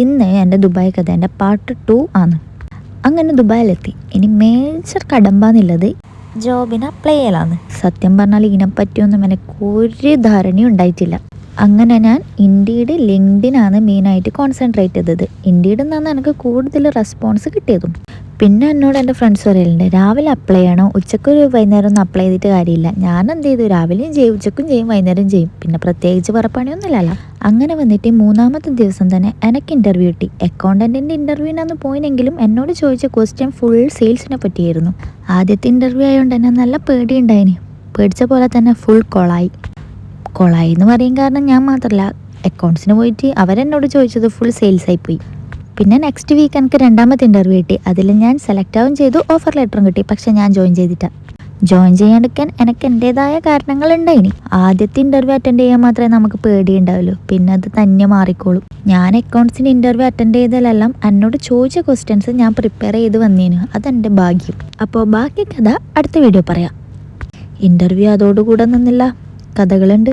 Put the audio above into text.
ഇന്ന് എൻ്റെ ദുബായ് കഥ എൻ്റെ പാർട്ട് 2 ആണ്. അങ്ങനെ ദുബായിലെത്തി. ഇനി മേജർ കടമ്പാന്നുള്ളത് ജോബിന് അപ്ലൈ ചെയ്യലാണ്. സത്യം പറഞ്ഞാൽ ഇതിനെപ്പറ്റിയൊന്നും എനിക്ക് ഒരു ധാരണയും ഉണ്ടായിട്ടില്ല. അങ്ങനെ ഞാൻ ഇൻഡീഡ് ലിങ്ക്ഡിനാണ് മെയിനായിട്ട് കോൺസെൻട്രേറ്റ് ചെയ്തത്. ഇൻഡീഡിൽ നിന്നാണ് എനിക്ക് കൂടുതൽ റെസ്പോൺസ് കിട്ടിയതും. പിന്നെ എന്നോട് എൻ്റെ ഫ്രണ്ട്സ് പറയലുണ്ട്, രാവിലെ അപ്ലൈ ചെയ്യണം, ഉച്ചക്കൊരു വൈകുന്നേരം ഒന്നും അപ്ലൈ ചെയ്തിട്ട് കാര്യമില്ല. ഞാൻ എന്ത് ചെയ്തു, രാവിലെയും ചെയ്യും, ഉച്ചക്കും ചെയ്യും, വൈകുന്നേരം ചെയ്യും. പിന്നെ പ്രത്യേകിച്ച് പറപ്പണിയൊന്നുമില്ലല്ലോ. അങ്ങനെ വന്നിട്ട് 3-ാമത്തെ ദിവസം തന്നെ എനിക്ക് ഇൻ്റർവ്യൂ കിട്ടി. അക്കൗണ്ടൻറ്റിൻ്റെ ഇൻ്റർവ്യൂവിനാണ് പോയിനെങ്കിലും എന്നോട് ചോദിച്ച ക്വസ്റ്റ്യൻ ഫുൾ സെയിൽസിനെ പറ്റിയായിരുന്നു. ആദ്യത്തെ ഇൻ്റർവ്യൂ ആയതുകൊണ്ട് തന്നെ നല്ല പേടിയുണ്ടായിന്. പേടിച്ച പോലെ തന്നെ ഫുൾ കൊളായി എന്ന് പറയും. കാരണം ഞാൻ മാത്രമല്ല, അക്കൗണ്ട്സിന് പോയിട്ട് അവരെന്നോട് ചോദിച്ചത് ഫുൾ സെയിൽസായി പോയി. പിന്നെ നെക്സ്റ്റ് വീക്ക് എനിക്ക് 2-ാമത്തെ ഇൻ്റർവ്യൂ കിട്ടി. അതിൽ ഞാൻ സെലക്ട് ആവുകയും ചെയ്തു, ഓഫർ ലെറ്ററും കിട്ടി. പക്ഷെ ഞാൻ ജോയിൻ ചെയ്യാണ്ടിരിക്കാൻ എനിക്ക് എൻ്റേതായ കാരണങ്ങളുണ്ടായിനി. ആദ്യത്തെ ഇൻ്റർവ്യൂ അറ്റൻഡ് ചെയ്യാൻ മാത്രമേ നമുക്ക് പേടിയുണ്ടാവുള്ളൂ, പിന്നെ അത് തന്നെ മാറിക്കോളും. ഞാൻ അക്കൗണ്ട്സിന് ഇൻ്റർവ്യൂ അറ്റൻഡ് ചെയ്തതിലെല്ലാം എന്നോട് ചോദിച്ച ക്വസ്റ്റ്യൻസ് ഞാൻ പ്രിപ്പയർ ചെയ്ത് വന്നേനു. അതെൻ്റെ ഭാഗ്യം. അപ്പോൾ ബാക്കി കഥ അടുത്ത വീഡിയോ പറയാം. ഇൻ്റർവ്യൂ അതോടുകൂടെ നിന്നില്ല, കഥകളുണ്ട്.